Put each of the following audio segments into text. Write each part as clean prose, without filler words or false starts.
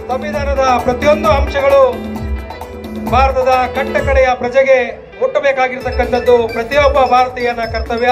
ಸಂವಿಧಾನದ ಪ್ರತಿಯೊಂದು ಅಂಶಗಳು ಭಾರತದ ಕಟ್ಟ ಕಡೆಯ ಪ್ರಜೆಗೆ ಮುಟ್ಟಬೇಕಾಗಿರತಕ್ಕಂಥದ್ದು ಪ್ರತಿಯೊಬ್ಬ ಭಾರತೀಯನ ಕರ್ತವ್ಯ.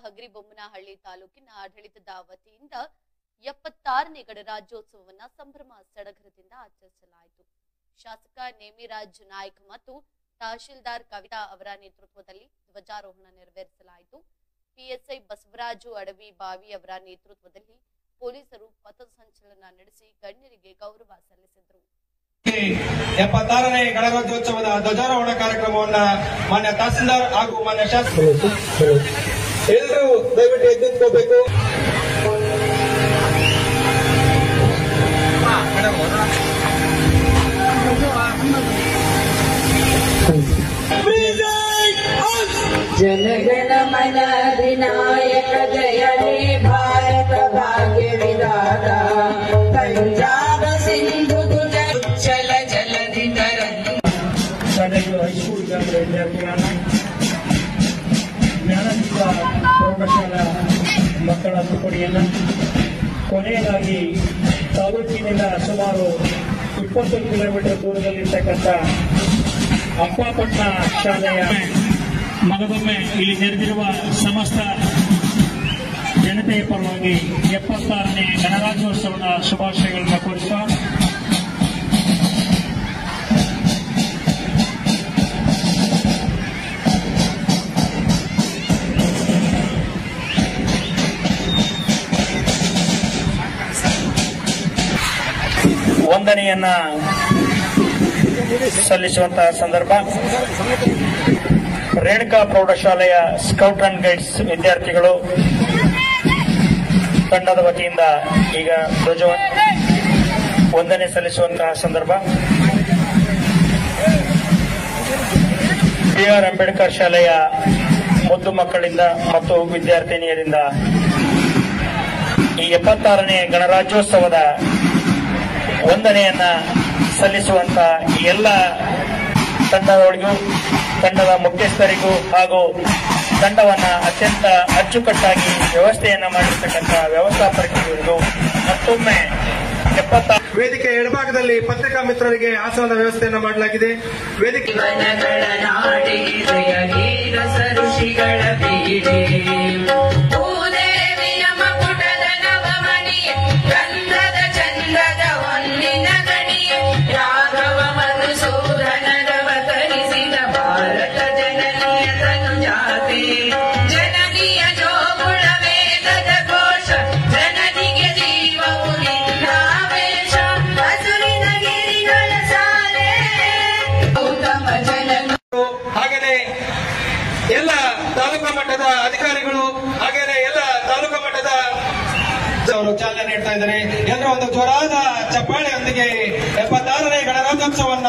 ಹಗರಿಬೊಮ್ಮನಹಳ್ಳಿ ತಾಲೂಕಿನ ಆಡಳಿತದ ವತಿಯಿಂದ 76ನೇ ಗಣರಾಜ್ಯೋತ್ಸವವನ್ನು ಸಂಭ್ರಮ ಸಡಗರದಿಂದ ಆಚರಿಸಲಾಯಿತು. ಶಾಸಕ ನೇಮಿರಾಜ್ ನಾಯ್ಕ್ ಮತ್ತು ತಹಶೀಲ್ದಾರ್ ಕವಿತಾ ಅವರ ನೇತೃತ್ವದಲ್ಲಿ ಧ್ವಜಾರೋಹಣ ನೆರವೇರಿಸಲಾಯಿತು. ಪಿಎಸ್ಐ ಬಸವರಾಜು ಅಡವಿ ಬಾವಿ ಅವರ ನೇತೃತ್ವದಲ್ಲಿ ಪೊಲೀಸರು ಪಥಸಂಚಲನ ನಡೆಸಿ ಗಣ್ಯರಿಗೆ ಗೌರವ ಸಲ್ಲಿಸಿದರು. 76ನೇ ಗಣರಾಜ್ಯೋತ್ಸವದ ಧ್ವಜಾರೋಹಣ ಕಾರ್ಯಕ್ರಮವನ್ನ ಮಾನ್ಯ ತಹಸೀಲ್ದಾರ್ ಹಾಗೂ ಮಾನ್ಯ ಶಾಸಕರು ಎಲ್ಲರೂ ದಯವಿಟ್ಟು ಎದ್ದಿಟ್ಕೋಬೇಕು. ಜನಗಣ ಮನ ವಿನಾಯಕ ಜಯ ಹೇ ಭಾರತ ಭಾಗ್ಯ ವಿಧಾತ ಪಂಜಾಬ ಸಿಂಧು ಉಚ್ಚಲ ಜಲಧಿ ತರಂಗ. ಹೈಸ್ಕೂಲ್ ವಿದ್ಯಾರ್ಥಿಗಳನ್ನ ಜ್ಞಾನದೀಪ ಪ್ರೌಢಶಾಲಾ ಮಕ್ಕಳ ತುಕಡಿಯನ್ನು ಕೊನೆಯದಾಗಿ ತಾಲೂಕಿನಿಂದ ಸುಮಾರು 20 ಕಿಲೋಮೀಟರ್ ದೂರದಲ್ಲಿರ್ತಕ್ಕಂಥ ಅಪ್ಪಾಪಟ್ನ ಶಾಲೆಯ ಮಗದೊಮ್ಮೆ ಇಲ್ಲಿ ನೆರೆದಿರುವ ಸಮಸ್ತ ಜನತೆಯ ಪರವಾಗಿ 76ನೇ ಗಣರಾಜ್ಯೋತ್ಸವದ ಶುಭಾಶಯಗಳನ್ನು ಕೋರುತ್ತಾ ವಂದನೆಯನ್ನ ಸಲ್ಲಿಸುವಂತಹ ಸಂದರ್ಭ. ರೇಣುಕಾ ಪ್ರೌಢಶಾಲೆಯ ಸ್ಕೌಟ್ ಅಂಡ್ ಗೈಡ್ಸ್ ವಿದ್ಯಾರ್ಥಿಗಳು ತಂಡದ ವತಿಯಿಂದ ಈಗ ವಂದನೆ ಸಲ್ಲಿಸುವಂತಹ ಸಂದರ್ಭ. BR ಅಂಬೇಡ್ಕರ್ ಶಾಲೆಯ ಮುದ್ದು ಮಕ್ಕಳಿಂದ ಮತ್ತು ವಿದ್ಯಾರ್ಥಿನಿಯರಿಂದ ಈ 76ನೇ ಗಣರಾಜ್ಯೋತ್ಸವದ ವಂದನೆಯನ್ನ ಸಲ್ಲಿಸುವಂತ ಎಲ್ಲ ತಂಡದವರಿಗೂ, ತಂಡದ ಮುಖ್ಯಸ್ಥರಿಗೂ ಹಾಗೂ ತಂಡವನ್ನ ಅತ್ಯಂತ ಅಚ್ಚುಕಟ್ಟಾಗಿ ವ್ಯವಸ್ಥೆಯನ್ನ ಮಾಡಿರ್ತಕ್ಕಂಥ ವ್ಯವಸ್ಥಾಪಕರಿಗೂ ಮತ್ತೊಮ್ಮೆ 76 ವೇದಿಕೆ ಎಡಭಾಗದಲ್ಲಿ ಪತ್ರಿಕಾ ಮಿತ್ರರಿಗೆ ಆಸನದ ವ್ಯವಸ್ಥೆಯನ್ನು ಮಾಡಲಾಗಿದೆ. ವೇದಿಕೆ ಎಲ್ಲ ತಾಲೂಕಾ ಮಟ್ಟದ ಅಧಿಕಾರಿಗಳು ಹಾಗೇನೆ ಎಲ್ಲ ತಾಲೂಕಾ ಮಟ್ಟದ ಅವರು ಚಾಲನೆ ನೀಡ್ತಾ ಇದ್ದಾರೆ. ಎಲ್ಲರೂ ಒಂದು ಜೋರಾದ ಚಪ್ಪಾಳೆಯೊಂದಿಗೆ 76ನೇ ಗಣರಾಜ್ಯೋತ್ಸವನ್ನ